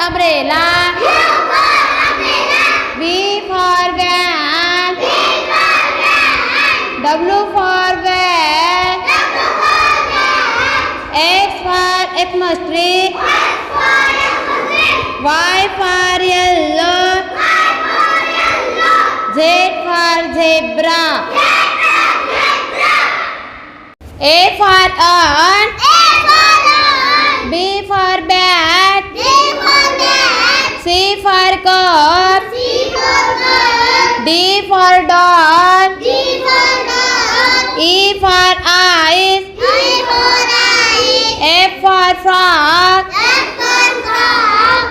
umbrella. V for van. W for van. X for atmosphere. Y for yellow. Z for zebra. A for ant. B for bat. C for cup. D for dog. E for eyes. F for frog.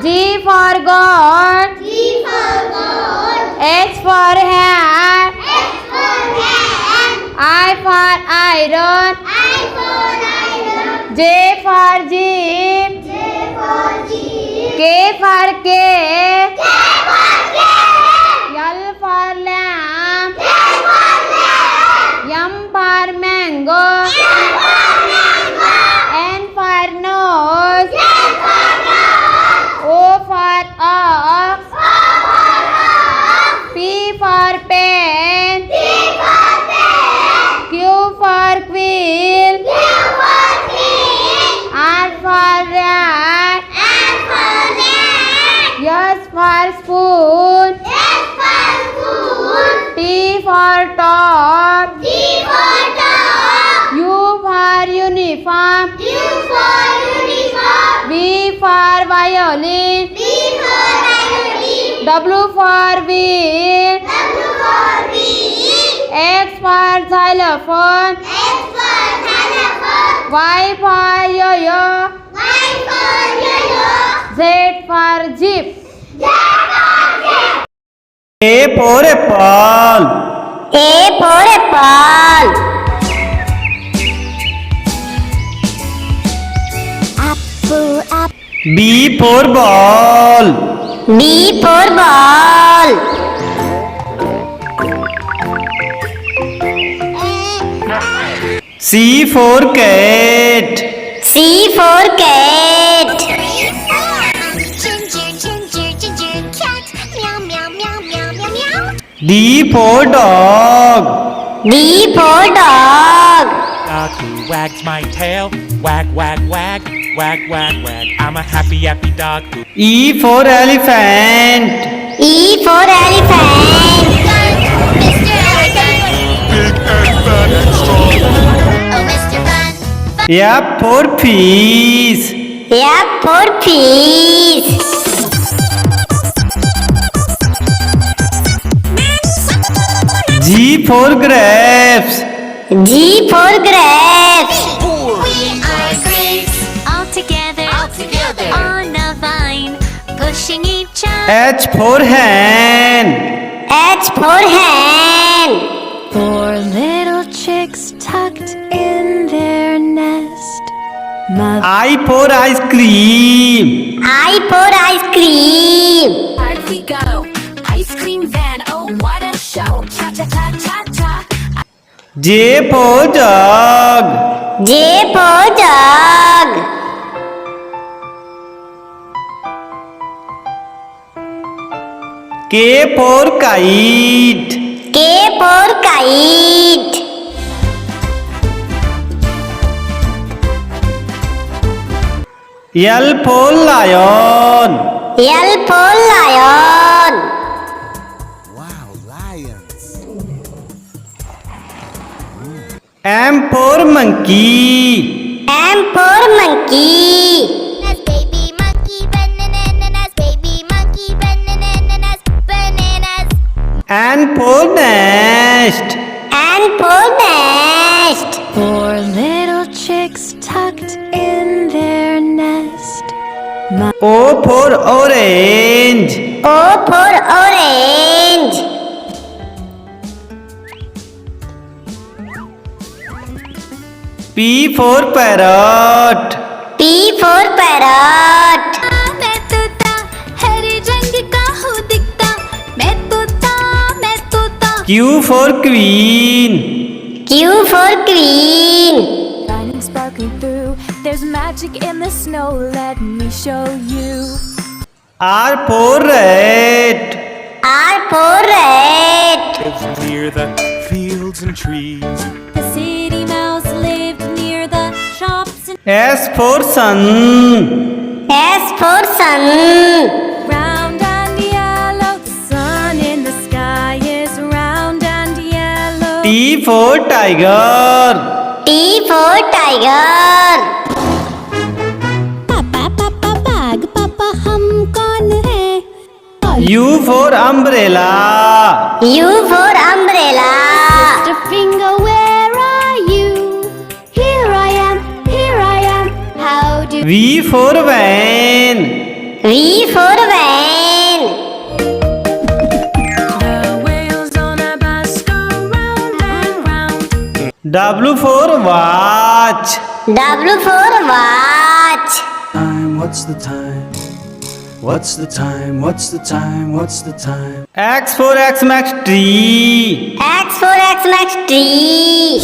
G for goat. H for hat. I for iron. J for jeep. K for cake. L for lamb. M for mango. N for nose. O for ox. P for pen. Q for quill. R for rat. S for spoon. T for top. U for uniform. V for violin. W for wheel. X for xylophone. Y for yo-yo. Z for jeep. A for apple. B for ball. C for cat. D for dog. Dog who wags my tail, wag, wag, wag, wag, wag, wag. I'm a happy, happy dog who E for elephant. big and fat and strong. F for peas. G for grapes. We are grapes all together on a vine, pushing each other. H for hen. Four little chicks tucked in their nest. I for ice cream. Out we go, ice cream van, oh what a show. Cha cha cha cha cha. J for jug. K for kite. L for lion. M for monkey. Bananas, baby monkey, bananas, baby monkey, bananas, bananas. N for nest. Four little chicks tucked in their nest. O for orange. P for parrot. मैं तोता हरे रंग का हूँ दिखता, मैं तोता Q for queen. Shining, sparkling through. There's magic in the snow. Let me show you. R for rat. R for rat. Lives near the fields and trees. The city mouse lived near the shops and S for sun. S for sun. round and yellow. The sun in the sky is round and yellow. T for tiger. T for tiger. पापा पापा बाग पापा हम कौन है? U for umbrella. U for umbrella. Mr. Finger, where are you? Here I am, here I am. How do V for van. V for van. the wheels on a bus go round and round? W for watch. W for watch. Time, what's the time? What's the time? What's the time? What's the time? X for Xmas tree. X for Xmas tree.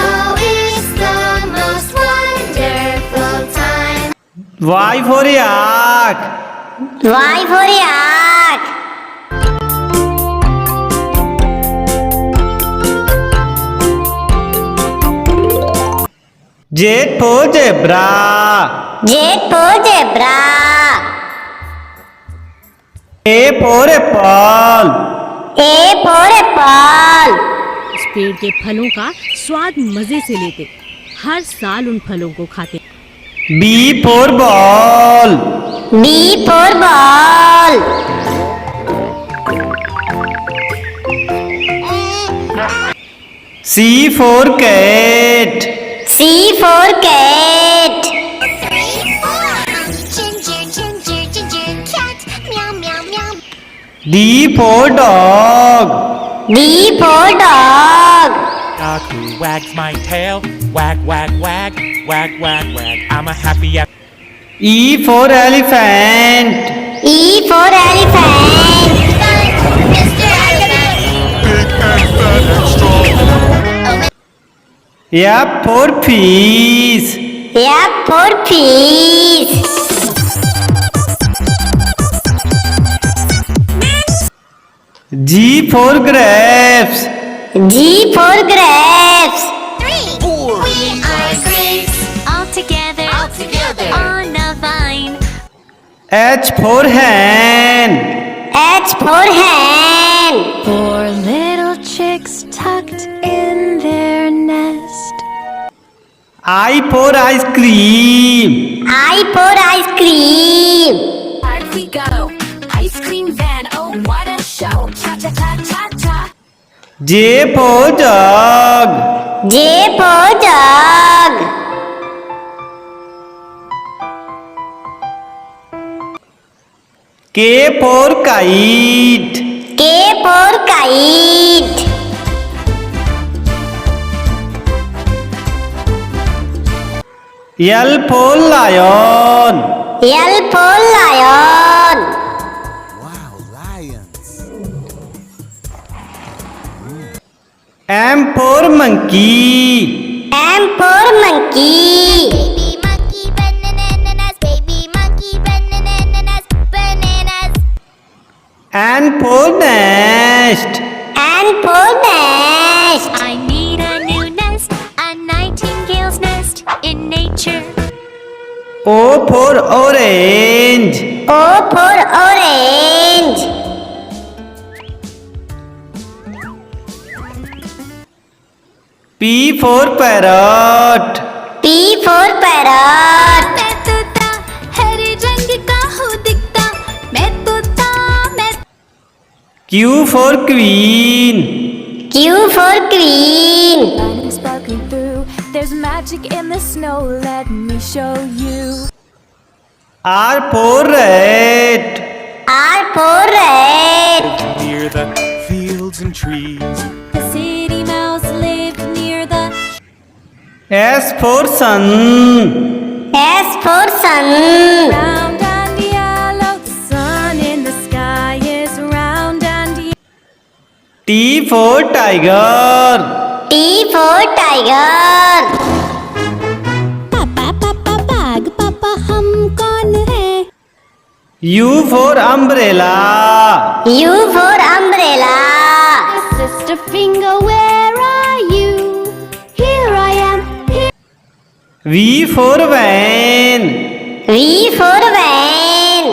Oh, it's the most wonderful time. Y for yak. Y for yak. Z for zebra. Z for zebra. A for apple. A for apple. इस पेड़ के फलों का स्वाद मजे से लेते, हर साल उन फलों को खाते। B for ball. B for ball. C for cat. C for cat. Ginger, ginger, ginger cat. Meow, meow, meow. D for dog. D for dog. Dog who wags my tail. Wag, wag, wag. Wag, wag, wag. I'm a happy E for elephant. E for elephant. Mr. Elephant. big and fat and strong. F for fish. F for fish. G for grapes. G for grapes. 3, 4. We are grapes. All together. All together. On a vine. H for hen. H for hen. Four little chicks tucked in their nest. I for ice cream. I for ice cream. Park we go. Ice cream van, oh what a show. Cha cha cha cha cha. J for jug. J for jug. K for kite. K for kite. L for lion. L for lion. Wow, lions. M for monkey. M for monkey. Baby monkey bananas. Baby monkey bananas. Bananas. N for nest. N for nest. I need a new nest. A nightingale's nest in nature. O for orange. O for orange. P for parrot. P for parrot. मैं तोता हरे रंग का हूँ दिखता। मैं तोता मैं Q for queen. Q for queen. Lightning sparkling through. There's magic in the snow. Let me show you. R for rat. R for rat. Near the fields and trees. The city mouse lived near the S for sun. S for sun. round and yellow. The sun in the sky is round and yellow. T for tiger. T for tiger. पापा पापा बाग पापा हम कौन है? U for umbrella. U for umbrella. Sister finger, where are you? Here I am. V for van. V for van.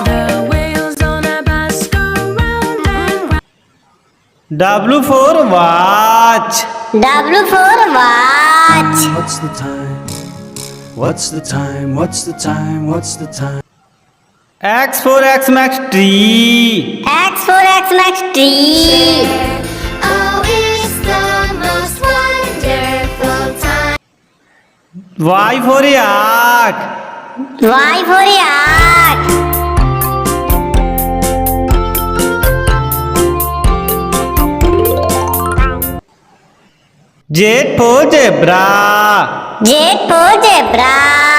The wheels on a bus go round and round. W for watch. W for watch. What's the time? What's the time? What's the time? What's the time? X for Xmas tree. X for Xmas tree. Oh, it's the most wonderful time. Y for yak. Y for yak. Z for zebra. Z for zebra.